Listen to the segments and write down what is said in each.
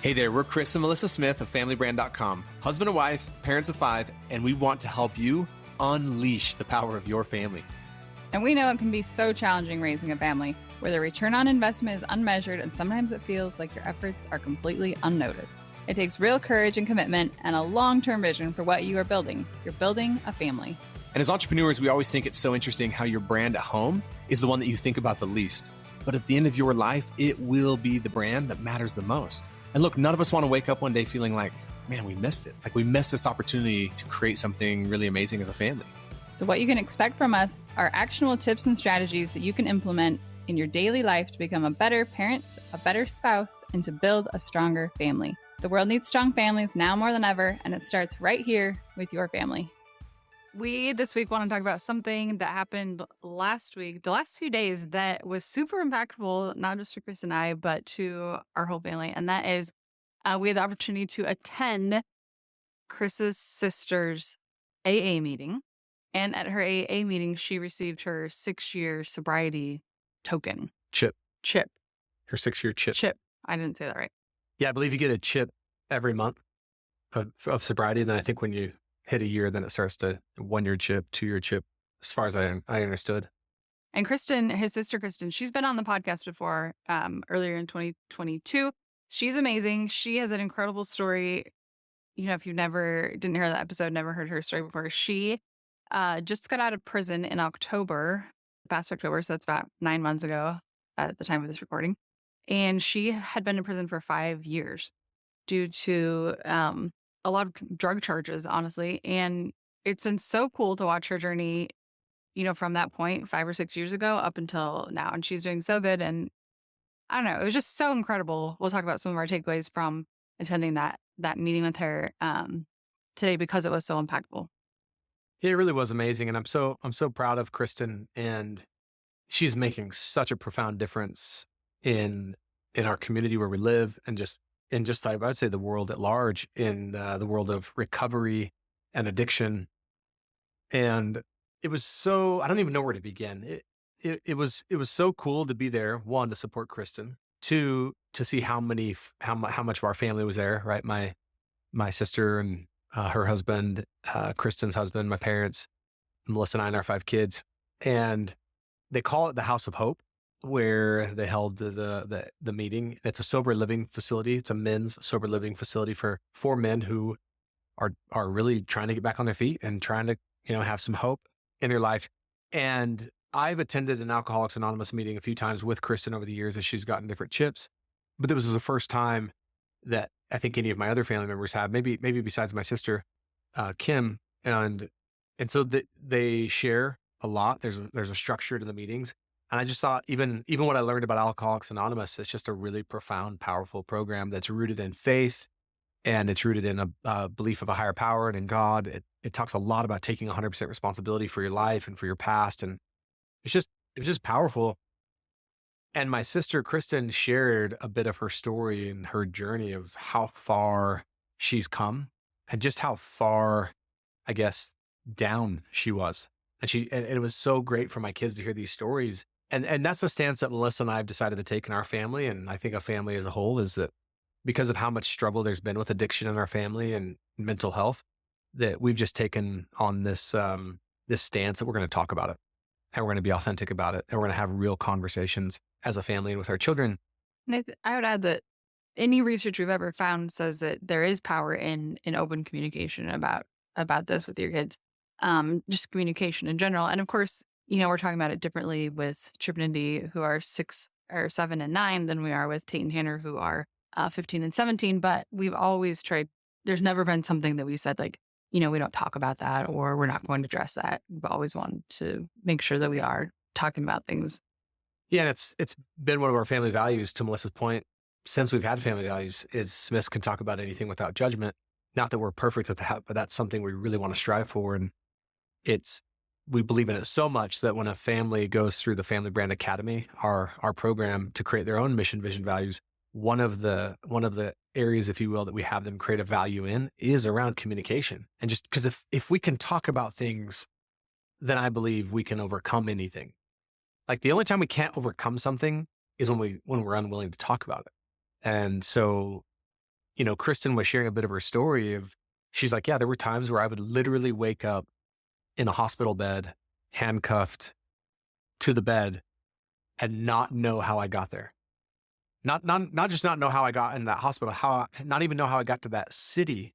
Hey there, we're Chris and Melissa Smith of FamilyBrand.com, husband and wife, parents of 5, and we want to help you unleash the power of your family. And we know it can be so challenging raising a family, where the return on investment is unmeasured and sometimes it feels like your efforts are completely unnoticed. It takes real courage and commitment and a long-term vision for what you are building. You're building a family. And as entrepreneurs, we always think it's so interesting how your brand at home is the one that you think about the least. But at the end of your life, it will be the brand that matters the most. And look, none of us want to wake up one day feeling like, man, we missed it. Like we missed this opportunity to create something really amazing as a family. So what you can expect from us are actionable tips and strategies that you can implement in your daily life to become a better parent, a better spouse, and to build a stronger family. The world needs strong families now more than ever, and it starts right here with your family. We this week want to talk about something that happened last week, the last few days, that was super impactful, not just to Chris and I, but to our whole family. And that is we had the opportunity to attend Chris's sister's AA meeting. And at her AA meeting, she received her 6-year sobriety token. Chip. Her 6-year chip. Chip. I didn't say that right. Yeah, I believe you get a chip every month of sobriety. And then I think when you hit a year, then it starts to 1-year chip, 2-year chip, as far as I understood. And Kristen, his sister Kristen, she's been on the podcast before, earlier in 2022. She's amazing. She has an incredible story. You know, if you didn't hear that episode, never heard her story before, she just got out of prison in past October. So that's about 9 months ago at the time of this recording. And she had been in prison for 5 years due to a lot of drug charges, honestly. And it's been so cool to watch her journey, you know, from that point 5 or 6 years ago up until now. And she's doing so good. And I don't know, it was just so incredible. We'll talk about some of our takeaways from attending that meeting with her today because it was so impactful. Yeah, it really was amazing. And I'm so proud of Kristen, and she's making such a profound difference in our community where we live, and just I would say the world at large, in the world of recovery and addiction. And it was so, I don't even know where to begin. It was so cool to be there. 1, to support Kristen. 2, to see how much of our family was there, right? My sister and her husband, Kristen's husband, my parents, Melissa and I, and our 5 kids. And they call it the House of Hope, where they held the meeting. It's a sober living facility. It's a men's sober living facility for men who are really trying to get back on their feet and trying to, have some hope in their life. And I've attended an Alcoholics Anonymous meeting a few times with Kristen over the years as she's gotten different chips, but this was the first time that I think any of my other family members have, maybe besides my sister, Kim. And so they share a lot. There's a structure to the meetings. And I just thought even what I learned about Alcoholics Anonymous, it's just a really profound, powerful program that's rooted in faith, and it's rooted in a belief of a higher power and in God. It talks a lot about taking 100% responsibility for your life and for your past. And it was just powerful. And my sister, Kristen, shared a bit of her story and her journey of how far she's come and just how far, I guess, down she was. And it was so great for my kids to hear these stories. And that's the stance that Melissa and I have decided to take in our family. And I think a family as a whole, is that because of how much struggle there's been with addiction in our family and mental health, that we've just taken on this stance that we're going to talk about it, and we're going to be authentic about it, and we're going to have real conversations as a family and with our children. And I would add that any research we've ever found says that there is power in open communication about this with your kids. Just communication in general. And of course, we're talking about it differently with Chip and Indy, who are 6 or 7 and 9, than we are with Tate and Tanner, who are 15 and 17. But we've always tried, there's never been something that we said like, we don't talk about that, or we're not going to address that. We've always wanted to make sure that we are talking about things. Yeah, and it's been one of our family values, to Melissa's point, since we've had family values, is Smiths can talk about anything without judgment. Not that we're perfect at that, but that's something we really want to strive for. And we believe in it so much that when a family goes through the Family Brand Academy, our program to create their own mission, vision, values, one of the areas, if you will, that we have them create a value in is around communication. And just because if we can talk about things, then I believe we can overcome anything. Like the only time we can't overcome something is when we're unwilling to talk about it. And so Kristen was sharing a bit of her story of, she's like, yeah, there were times where I would literally wake up in a hospital bed, handcuffed to the bed, and not know how I got there. Not just not know how I got in that hospital, not even know how I got to that city.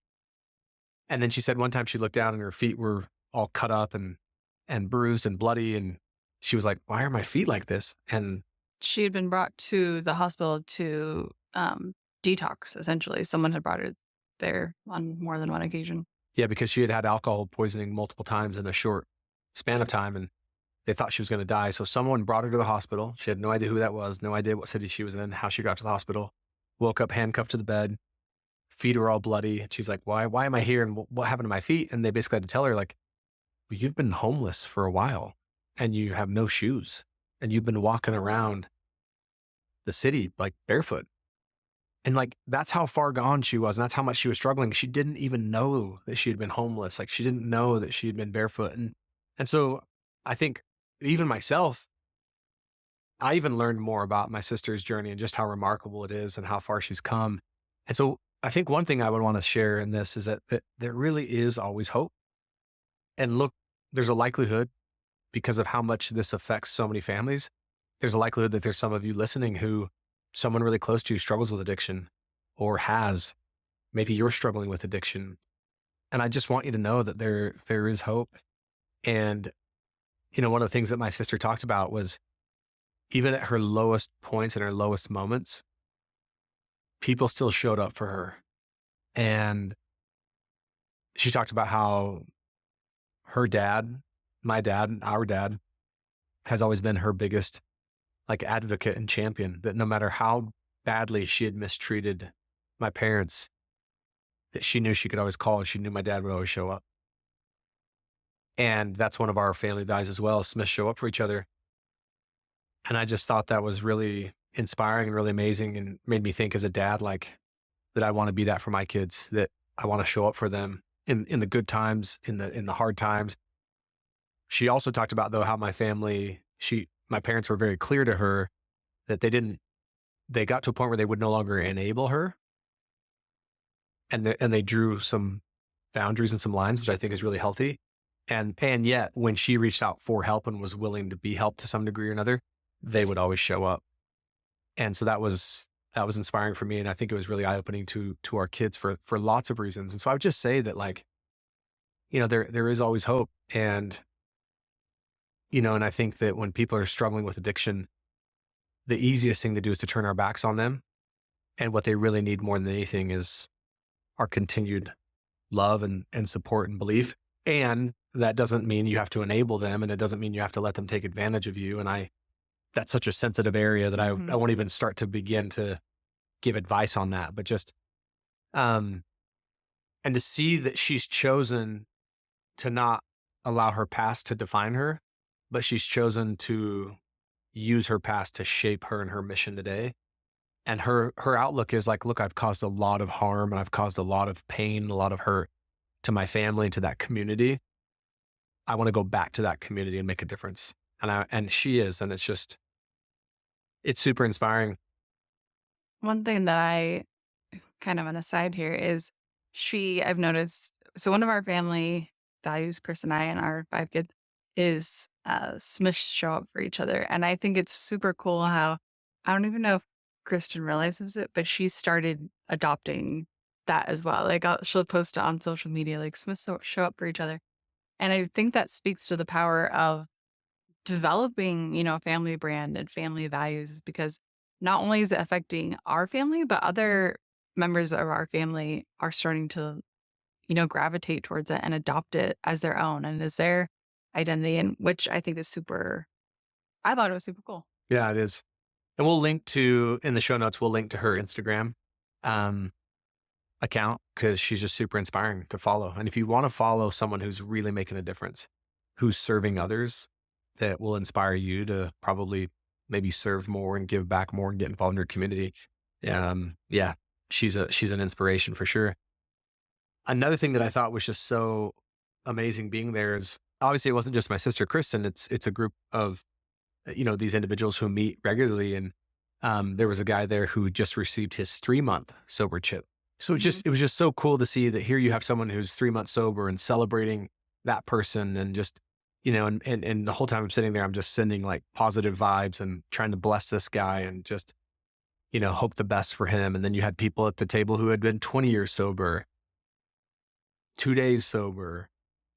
And then she said one time she looked down and her feet were all cut up and bruised and bloody. And she was like, why are my feet like this? And She had been brought to the hospital to detox, essentially. Someone had brought her there on more than one occasion. yeah, because she had had alcohol poisoning multiple times in a short span of time. And they thought she was going to die. So someone brought her to the hospital. She had no idea who that was, no idea what city she was in, how she got to the hospital, woke up handcuffed to the bed, feet were all bloody. And she's like, why am I here? And what happened to my feet? And they basically had to tell her, like, well, you've been homeless for a while and you have no shoes and you've been walking around the city like barefoot. And like, that's how far gone she was. And that's how much she was struggling. She didn't even know that she had been homeless. Like, she didn't know that she had been barefoot. And so I think even myself, I even learned more about my sister's journey and just how remarkable it is and how far she's come. And so I think one thing I would want to share in this is that there really is always hope. And look, there's a likelihood, because of how much this affects so many families, there's a likelihood that there's some of you listening who someone really close to you struggles with addiction or has. Maybe you're struggling with addiction. And I just want you to know that there is hope. And, one of the things that my sister talked about was, even at her lowest points and her lowest moments, people still showed up for her. And she talked about how her dad, my dad, our dad, has always been her biggest like advocate and champion, that no matter how badly she had mistreated my parents, that she knew she could always call and she knew my dad would always show up. And that's one of our family values as well. Smiths show up for each other. And I just thought that was really inspiring and really amazing, and made me think as a dad, like, that I want to be that for my kids, that I want to show up for them in the good times, in the hard times. She also talked about, though, how my parents were very clear to her that they got to a point where they would no longer enable her. And they drew some boundaries and some lines, which I think is really healthy. And yet when she reached out for help and was willing to be helped to some degree or another, they would always show up. And so that was inspiring for me. And I think it was really eye-opening to our kids for lots of reasons. And so I would just say that, like, there is always hope. And, and I think that when people are struggling with addiction, the easiest thing to do is to turn our backs on them. And what they really need more than anything is our continued love and support and belief. And that doesn't mean you have to enable them. And it doesn't mean you have to let them take advantage of you. And that's such a sensitive area that I won't even start to begin to give advice on that, but just, and to see that she's chosen to not allow her past to define her, but she's chosen to use her past to shape her and her mission today. And her outlook is like, look, I've caused a lot of harm and I've caused a lot of pain, a lot of hurt to my family and to that community. I want to go back to that community and make a difference. And she is, and it's super inspiring. One thing that I, kind of an aside here, is I've noticed, so one of our family values, Chris and I and our 5 kids, is Smiths show up for each other. And I think it's super cool how, I don't even know if Kristen realizes it, but she started adopting that as well. Like, she'll post it on social media, like, Smiths show up for each other. And I think that speaks to the power of developing, a family brand and family values, because not only is it affecting our family, but other members of our family are starting to, gravitate towards it and adopt it as their own and as their identity, and which I think is I thought it was super cool. Yeah, it is. And in the show notes, we'll link to her Instagram account, because she's just super inspiring to follow. And if you want to follow someone who's really making a difference, who's serving others, that will inspire you to probably maybe serve more and give back more and get involved in your community. Yeah, she's an inspiration for sure. Another thing that I thought was just so amazing being there is, obviously it wasn't just my sister, Kristen. It's a group of, these individuals who meet regularly. And there was a guy there who just received his 3-month sober chip So Mhm. it was just so cool to see that here you have someone who's 3 months sober and celebrating that person and just, and the whole time I'm sitting there, I'm just sending like positive vibes and trying to bless this guy and just, hope the best for him. And then you had people at the table who had been 20 years sober, 2 days sober,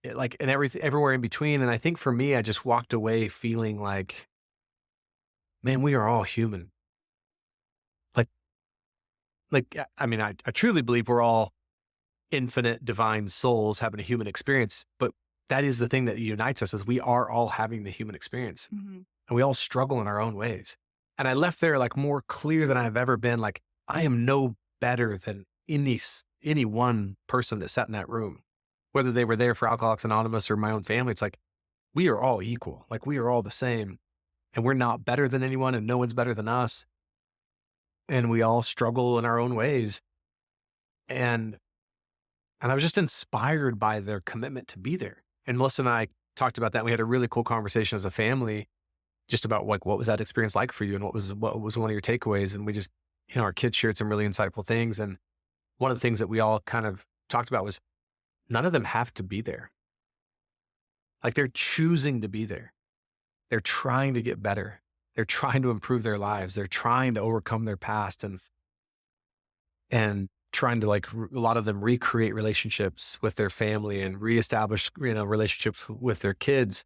and everything, everywhere in between. And I think for me, I just walked away feeling like, man, we are all human. Like, I mean, I truly believe we're all infinite divine souls having a human experience, but that is the thing that unites us is we are all having the human experience Mhm. and we all struggle in our own ways. And I left there like more clear than I've ever been. Like I am no better than any one person that sat in that room, whether they were there for Alcoholics Anonymous or my own family. It's like we are all equal. Like we are all the same and we're not better than anyone and no one's better than us. And we all struggle in our own ways. And And I was just inspired by their commitment to be there. And Melissa and I talked about that. We had a really cool conversation as a family just about like, what was that experience like for you? And what was one of your takeaways? And we just, our kids shared some really insightful things. And one of the things that we all kind of talked about was none of them have to be there. Like they're choosing to be there. They're trying to get better. They're trying to improve their lives. They're trying to overcome their past and trying to a lot of them recreate relationships with their family and reestablish, relationships with their kids.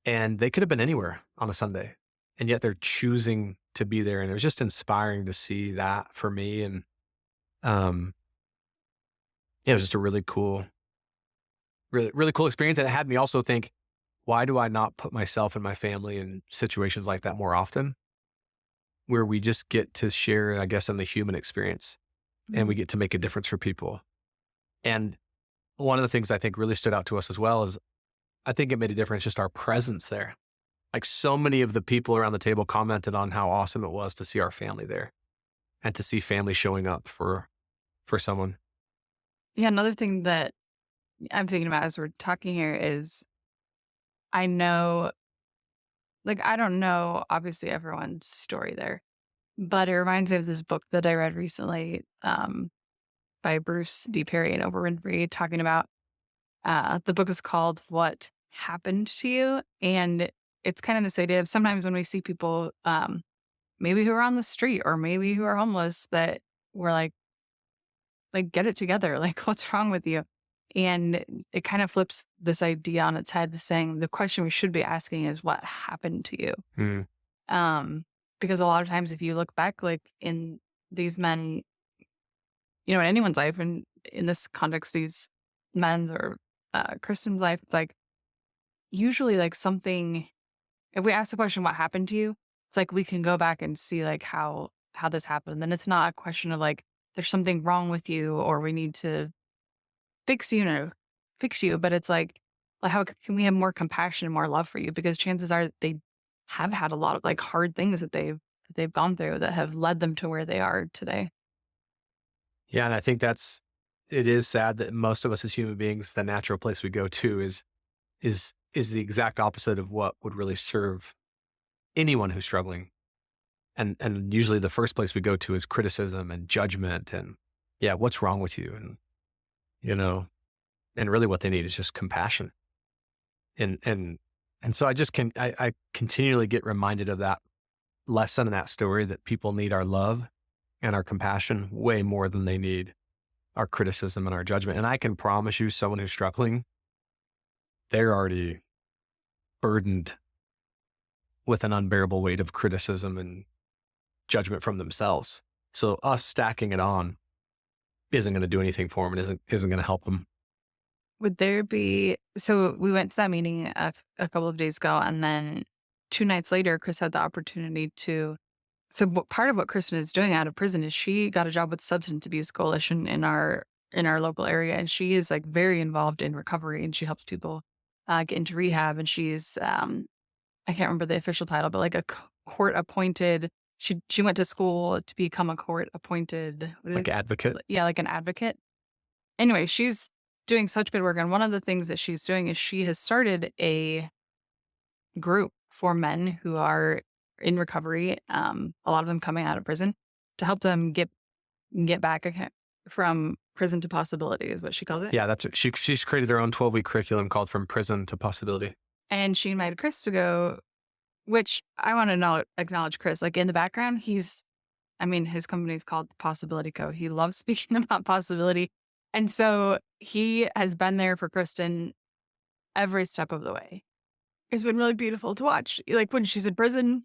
And they could have been anywhere on a Sunday and yet they're choosing to be there. And it was just inspiring to see that for me. And, um, yeah, it was just a really, really cool experience. And it had me also think, why do I not put myself and my family in situations like that more often where we just get to share, I guess, in the human experience and we Mhm. get to make a difference for people. And one of the things I think really stood out to us as well is I think it made a difference just our presence there. Like so many of the people around the table commented on how awesome it was to see our family there and to see family showing up for someone. Yeah, another thing that I'm thinking about as we're talking here is I know, like, I don't know, obviously, everyone's story there, but it reminds me of this book that I read recently by Bruce D. Perry and Oprah Winfrey talking about the book is called What Happened to You? And it's kind of this idea of sometimes when we see people, maybe who are on the street or maybe who are homeless, that we're like, get it together. Like, what's wrong with you? And it kind of flips this idea on its head, saying the question we should be asking is, what happened to you? Mm, Um, because a lot of times, if you look back, like in these men, in anyone's life, and in this context, these men's or Kristen's life, it's like usually like something. If we ask the question, "What happened to you?" It's like we can go back and see like how this happened. Then it's not a question of like there's something wrong with you or we need to fix you, fix you, but it's like how can we have more compassion and more love for you? Because chances are that they have had a lot of like hard things that they've gone through that have led them to where they are today. yeah. And I think it is sad that most of us as human beings, the natural place we go to is the exact opposite of what would really serve anyone who's struggling. And usually the first place we go to is criticism and judgment and yeah, what's wrong with you? And, you know, and really what they need is just compassion. And so I continually get reminded of that lesson in that story that people need our love and our compassion way more than they need our criticism and our judgment. And I can promise you someone who's struggling, they're already burdened with an unbearable weight of criticism and judgment from themselves. So us stacking it on isn't going to do anything for them and isn't going to help them. Would there be so we went to that meeting a couple of days ago, and then 2 nights later, Chris had the opportunity to so part of what Kristen is doing out of prison is she got a job with Substance Abuse Coalition in our local area, and she is, like, very involved in recovery, and she helps people, get into rehab, and she's, I can't remember the official title, but, like, a court appointed she went to school to become a court appointed what do Like advocate. yeah, like an advocate. Anyway, she's doing such good work, and one of the things that she's doing is she has started a group for men who are in recovery, a lot of them coming out of prison, to help them get back from prison to possibility is what she calls it. Yeah, that's it. She's created her own 12-week curriculum called From Prison to Possibility. And she invited Chris to go, which I want to acknowledge Chris. Like in the background, his company is called Possibility Co. He loves speaking about possibility. And so he has been there for Kristen every step of the way. It's been really beautiful to watch. Like when she's in prison,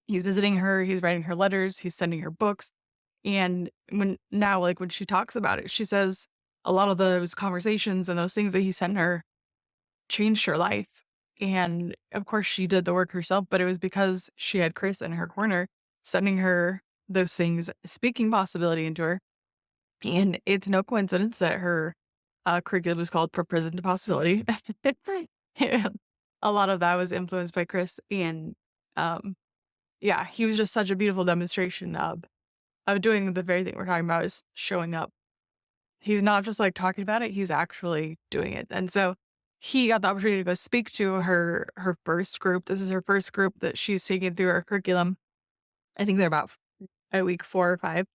he's visiting her, he's writing her letters, he's sending her books. And when she talks about it, she says a lot of those conversations and those things that he sent her changed her life. And of course, she did the work herself, but it was because she had Chris in her corner, sending her those things, speaking possibility into her. And it's no coincidence that her curriculum is called From Prison to Possibility. And a lot of that was influenced by Chris. And he was just such a beautiful demonstration of doing the very thing we're talking about, is showing up. He's not just like talking about it, he's actually doing it. And so he got the opportunity to go speak to her first group. This is her first group that she's taking through her curriculum. I think they're about at week 4 or 5.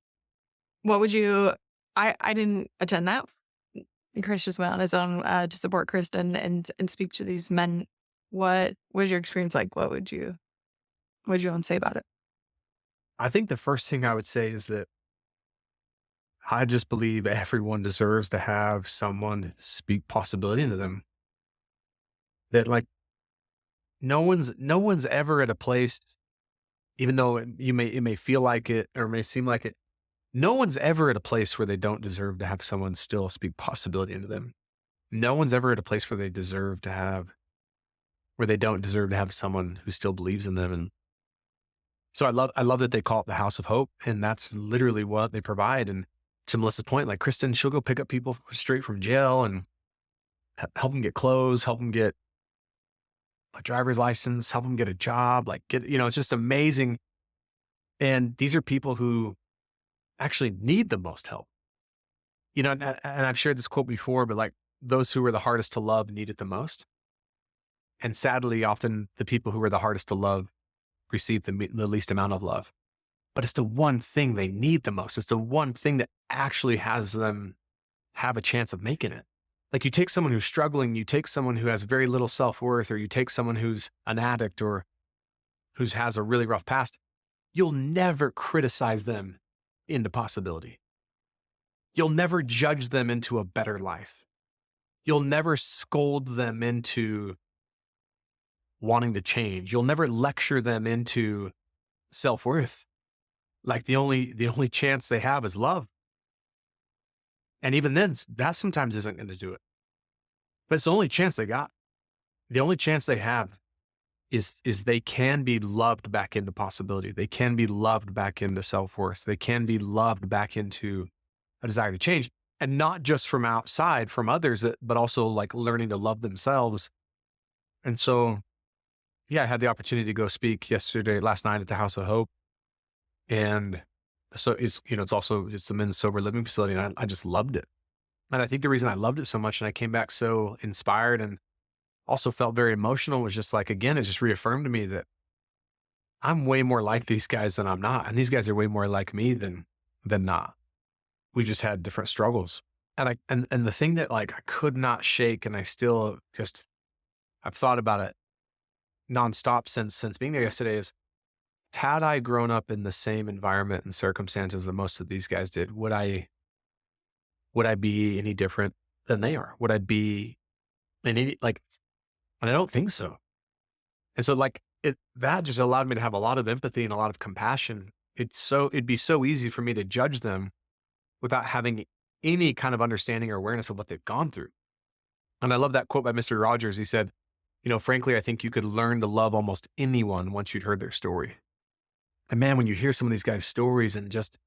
What would you, I didn't attend that. Chris just went on his own to support Kristen and speak to these men. What was your experience like? What would you want to say about it? I think the first thing I would say is that I just believe everyone deserves to have someone speak possibility into them. That like no one's ever at a place, even though it may feel like it or may seem like it, no one's ever at a place where they don't deserve to have someone still speak possibility into them. No one's ever at a place where they don't deserve to have someone who still believes in them. And so I love that they call it the House of Hope, and that's literally what they provide. And to Melissa's point, like Kristen, she'll go pick up people straight from jail and help them get clothes, help them get a driver's license, help them get a job, it's just amazing. And these are people who actually need the most help. And I've shared this quote before, but like those who are the hardest to love need it the most. And sadly, often the people who are the hardest to love receive the least amount of love. But it's the one thing they need the most. It's the one thing that actually has them have a chance of making it. Like you take someone who's struggling, you take someone who has very little self-worth, or you take someone who's an addict or who has a really rough past, you'll never criticize them into possibility. You'll never judge them into a better life. You'll never scold them into wanting to change. You'll never lecture them into self-worth. Like the only chance they have is love. And even then, that sometimes isn't going to do it. But it's the only chance they got. The only chance they have is they can be loved back into possibility. They can be loved back into self-worth. They can be loved back into a desire to change. And not just from outside, from others, but also like learning to love themselves. And so, I had the opportunity to go speak last night at the House of Hope. And so it's a men's sober living facility, and I just loved it. And I think the reason I loved it so much and I came back so inspired and also felt very emotional was just like, again, it just reaffirmed to me that I'm way more like these guys than I'm not. And these guys are way more like me than not. We just had different struggles. And the thing that like I could not shake, and I still I've thought about it nonstop since being there yesterday, is had I grown up in the same environment and circumstances that most of these guys did, would I be any different than they are? Would I be and I don't think so. And so that just allowed me to have a lot of empathy and a lot of compassion. It'd be so easy for me to judge them without having any kind of understanding or awareness of what they've gone through. And I love that quote by Mr. Rogers. He said, frankly, I think you could learn to love almost anyone once you'd heard their story. And man, when you hear some of these guys' stories and just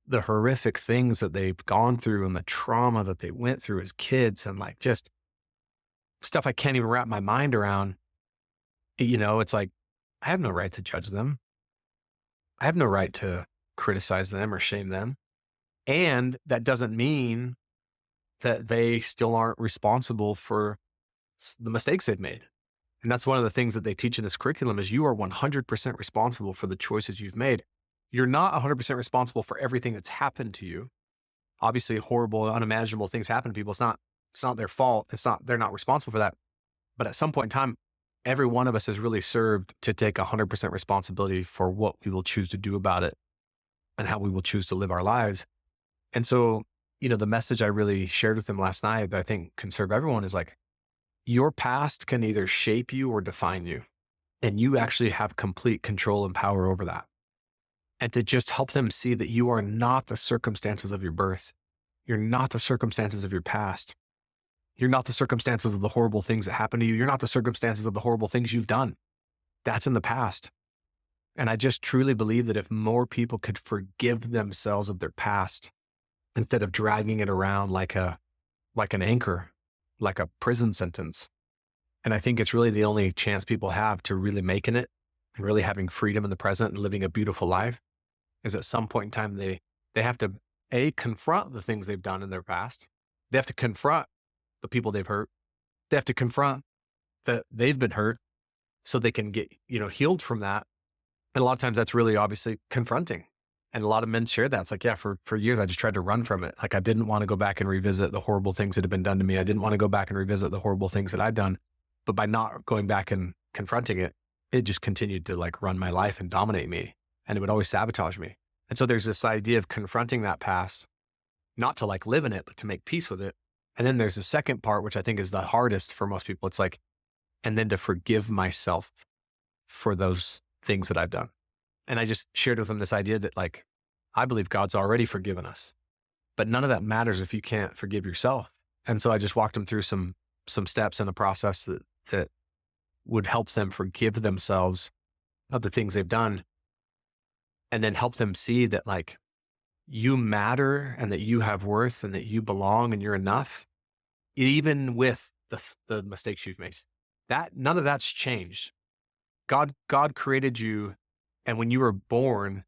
the horrific things that they've gone through and the trauma that they went through as kids and just stuff I can't even wrap my mind around, it's like, I have no right to judge them. I have no right to criticize them or shame them. And that doesn't mean that they still aren't responsible for the mistakes they've made. And that's one of the things that they teach in this curriculum is you are 100% responsible for the choices you've made. You're not 100% responsible for everything that's happened to you. obviously horrible, unimaginable things happen to people. It's not their fault. They're not responsible for that. But at some point in time, every one of us is really served to take 100% responsibility for what we will choose to do about it and how we will choose to live our lives. And so, the message I really shared with them last night that I think can serve everyone is like, your past can either shape you or define you. And you actually have complete control and power over that. And to just help them see that you are not the circumstances of your birth. You're not the circumstances of your past. You're not the circumstances of the horrible things that happened to you. You're not the circumstances of the horrible things you've done. That's in the past. And I just truly believe that if more people could forgive themselves of their past instead of dragging it around like an anchor, like a prison sentence. And I think it's really the only chance people have to really making it and really having freedom in the present and living a beautiful life is at some point in time, they have to confront the things they've done in their past. They have to confront the people they've hurt. They have to confront that they've been hurt so they can get, healed from that. And a lot of times that's really obviously confronting. And a lot of men share that. It's like, yeah, for years, I just tried to run from it. Like I didn't want to go back and revisit the horrible things that had been done to me. I didn't want to go back and revisit the horrible things that I'd done. But by not going back and confronting it, it just continued to like run my life and dominate me. And it would always sabotage me. And so there's this idea of confronting that past, not to like live in it, but to make peace with it. And then there's the second part, which I think is the hardest for most people. It's like, and then to forgive myself for those things that I've done. And I just shared with them this idea that like, I believe God's already forgiven us, but none of that matters if you can't forgive yourself. And so I just walked them through some steps in the process that would help them forgive themselves of the things they've done. And then help them see that like you matter and that you have worth and that you belong and you're enough, even with the mistakes you've made. That none of that's changed. God created you. And when you were born,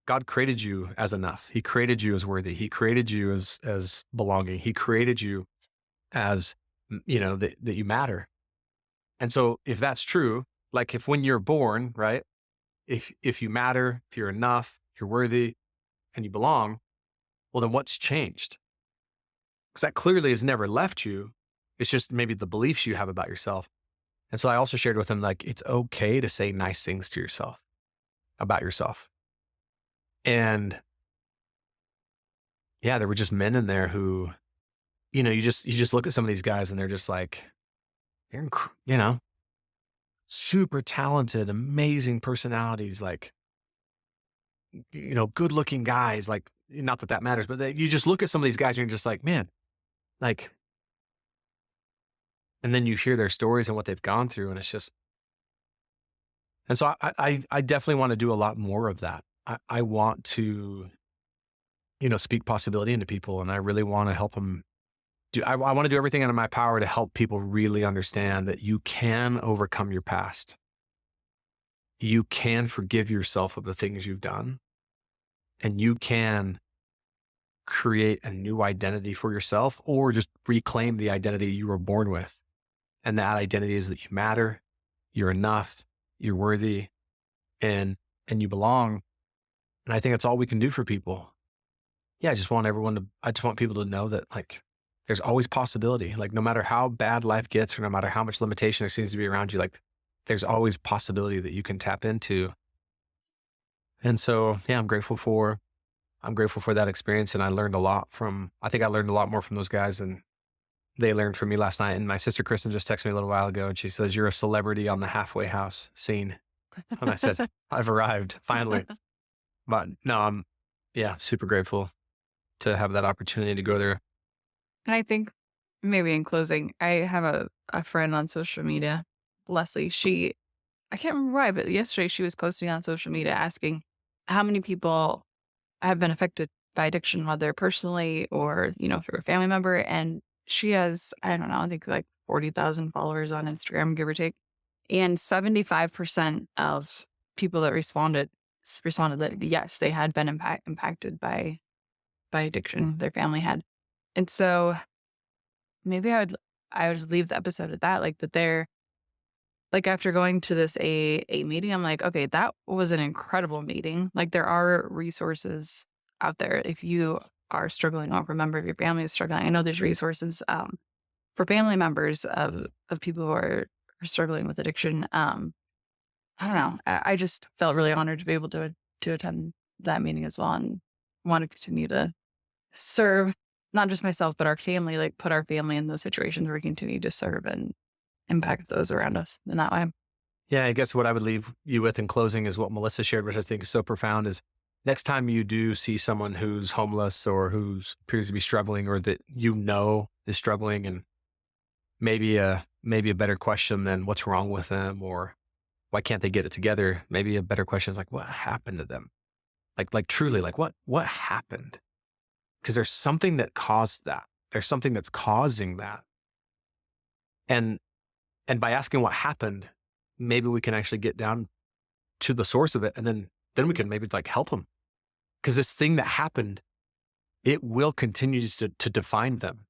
God created you as enough. He created you as worthy. He created you as belonging. He created you as, that you matter. And so if that's true, like if when you're born, right, if you matter, if you're enough, you're worthy and you belong, well, then what's changed? Because that clearly has never left you. It's just maybe the beliefs you have about yourself. And so I also shared with them, like, it's okay to say nice things to yourself about yourself. And yeah, there were just men in there who, you just look at some of these guys and they're just like, they're, super talented, amazing personalities, like, good looking guys, like, not that that matters, but you just look at some of these guys and you're just like, man, like, and then you hear their stories and what they've gone through. And it's just, and so I definitely want to do a lot more of that. I want to, speak possibility into people, and I really want to help them I want to do everything in my power to help people really understand that you can overcome your past. You can forgive yourself of the things you've done, and you can create a new identity for yourself or just reclaim the identity you were born with. And that identity is that you matter, you're enough, you're worthy, and you belong. And I think that's all we can do for people. Yeah, I just want people to know that like, there's always possibility. Like no matter how bad life gets or no matter how much limitation there seems to be around you, like there's always possibility that you can tap into. And so, yeah, I'm grateful for that experience. And I learned a lot more from those guys than they learned from me last night. And my sister, Kristen, just texted me a little while ago and she says, "You're a celebrity on the halfway house scene." And I said, "I've arrived finally." But no, I'm super grateful to have that opportunity to go there. And I think maybe in closing, I have a friend on social media, Leslie. I can't remember why, but yesterday she was posting on social media asking how many people have been affected by addiction, whether personally or, through a family member. And she has, I don't know, I think like 40,000 followers on Instagram, give or take. And 75% of people that responded that yes, they had been impacted by addiction. Their family had. And so maybe I would leave the episode at that, like that they're like, after going to this AA meeting, I'm like, okay, that was an incredible meeting. Like there are resources out there if you are struggling, or if a member of your family is struggling, I know there's resources for family members of people who are struggling with addiction. I don't know. I just felt really honored to be able to attend that meeting as well, and want to continue to serve not just myself, but our family, like put our family in those situations where we continue to serve and impact those around us in that way. Yeah, I guess what I would leave you with in closing is what Melissa shared, which I think is so profound, is next time you do see someone who's homeless or who appears to be struggling, or that is struggling, and maybe a better question than what's wrong with them or why can't they get it together? Maybe a better question is like, what happened to them? Like truly, like what happened? Because there's something that caused that. There's something that's causing that. And by asking what happened, maybe we can actually get down to the source of it, and then we can maybe like help them. Because this thing that happened, it will continue to define them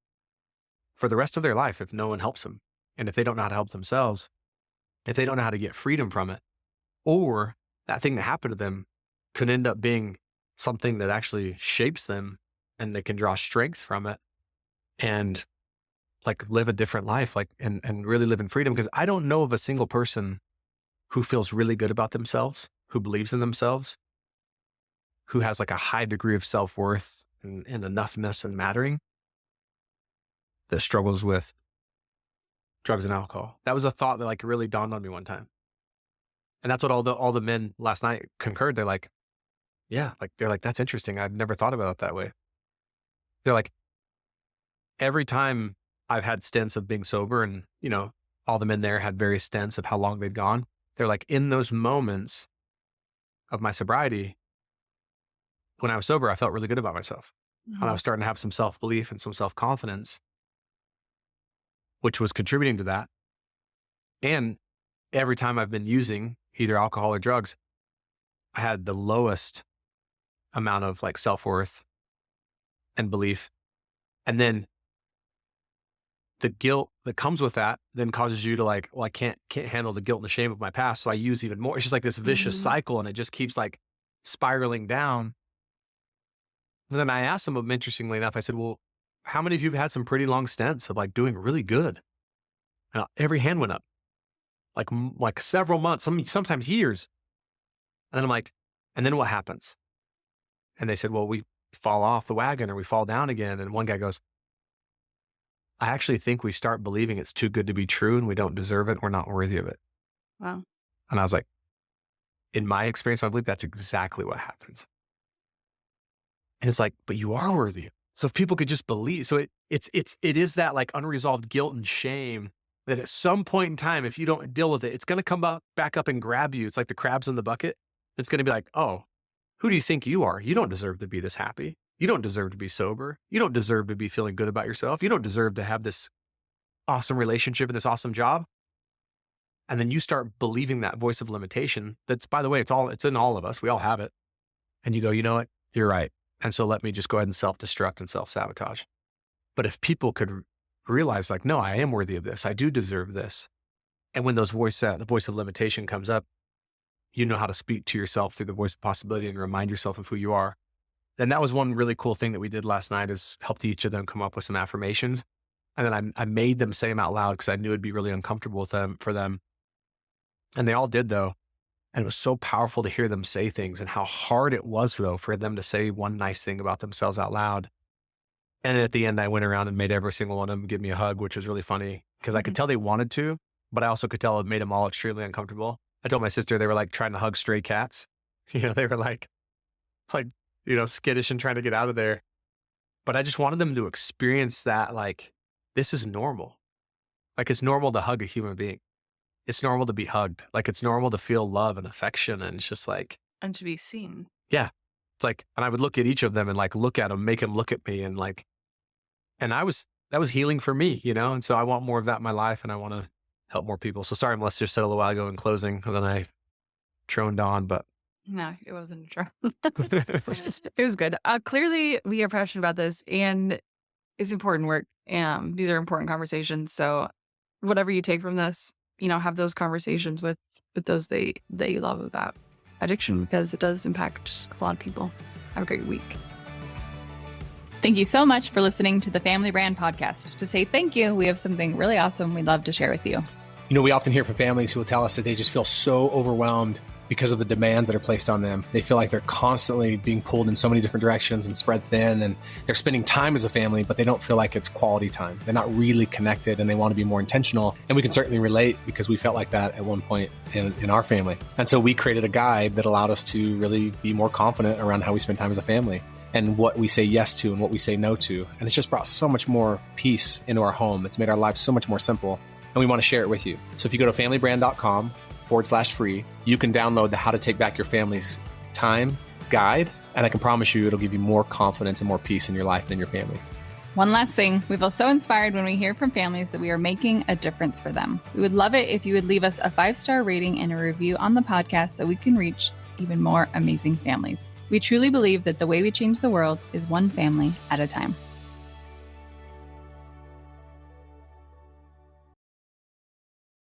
for the rest of their life if no one helps them. And if they don't know how to help themselves, if they don't know how to get freedom from it, or that thing that happened to them could end up being something that actually shapes them, and they can draw strength from it and like live a different life, like, and really live in freedom. Because I don't know of a single person who feels really good about themselves, who believes in themselves, who has like a high degree of self-worth and enoughness and mattering, that struggles with drugs and alcohol. That was a thought that like really dawned on me one time. And that's what all the men last night concurred. They're like, yeah, like they're like, that's interesting. I've never thought about it that way. They're like, every time I've had stints of being sober, and all the men there had various stints of how long they'd gone. They're like, in those moments of my sobriety, when I was sober, I felt really good about myself. And I was starting to have some self-belief and some self-confidence, which was contributing to that. And every time I've been using either alcohol or drugs, I had the lowest amount of like self-worth and belief. And then the guilt that comes with that then causes you to like, well, I can't handle the guilt and the shame of my past, so I use even more. It's just like this vicious cycle, and it just keeps like spiraling down. And then I asked them, interestingly enough, I said, well, how many of you have had some pretty long stints of like doing really good? And every hand went up, like several months, sometimes years. And then I'm like, and then what happens? And they said, well, we fall off the wagon or we fall down again. And one guy goes, I actually think we start believing it's too good to be true and we don't deserve it. We're not worthy of it. Wow. And I was like, in my experience, I believe that's exactly what happens. And it's like, but you are worthy. So if people could just believe, so it is that like unresolved guilt and shame that at some point in time, if you don't deal with it, it's going to come back up and grab you. It's like the crabs in the bucket. It's going to be like, oh, who do you think you are? You don't deserve to be this happy. You don't deserve to be sober. You don't deserve to be feeling good about yourself. You don't deserve to have this awesome relationship and this awesome job. And then you start believing that voice of limitation. That's, by the way, it's in all of us. We all have it. And you go, you know what? You're right. And so let me just go ahead and self-destruct and self-sabotage. But if people could realize like, no, I am worthy of this. I do deserve this. And when the voice of limitation comes up, you know how to speak to yourself through the voice of possibility and remind yourself of who you are. And that was one really cool thing that we did last night, is helped each of them come up with some affirmations. And then I made them say them out loud because I knew it'd be really uncomfortable for them. And they all did though. And it was so powerful to hear them say things, and how hard it was though for them to say one nice thing about themselves out loud. And at the end, I went around and made every single one of them give me a hug, which was really funny because I could tell they wanted to, but I also could tell it made them all extremely uncomfortable. I told my sister they were like trying to hug stray cats. They were like, skittish and trying to get out of there. But I just wanted them to experience that, like, this is normal. Like, it's normal to hug a human being. It's normal to be hugged. Like, it's normal to feel love and affection. And it's just like, And to be seen. yeah. It's like, and I would look at each of them and like, look at them, make them look at me. And like, and that was healing for me, And so I want more of that in my life, and I want to help more people. So sorry, Melissa just said a little while ago in closing, and then I troned on, but. No, it wasn't a drone. It was good. Clearly, we are passionate about this, and it's important work. These are important conversations. So whatever you take from this, have those conversations with those that you love about addiction, because it does impact a lot of people. Have a great week. Thank you so much for listening to the Family Brand Podcast. To say thank you, we have something really awesome we'd love to share with you. You know, we often hear from families who will tell us that they just feel so overwhelmed because of the demands that are placed on them. They feel like they're constantly being pulled in so many different directions and spread thin, and they're spending time as a family, but they don't feel like it's quality time. They're not really connected, and they want to be more intentional. And we can certainly relate because we felt like that at one point in our family. And so we created a guide that allowed us to really be more confident around how we spend time as a family and what we say yes to and what we say no to. And it's just brought so much more peace into our home. It's made our lives so much more simple, and we want to share it with you. So if you go to familybrand.com/free, you can download the How to Take Back Your Family's Time guide. And I can promise you it'll give you more confidence and more peace in your life and in your family. One last thing, we feel so inspired when we hear from families that we are making a difference for them. We would love it if you would leave us a 5-star rating and a review on the podcast so we can reach even more amazing families. We truly believe that the way we change the world is one family at a time.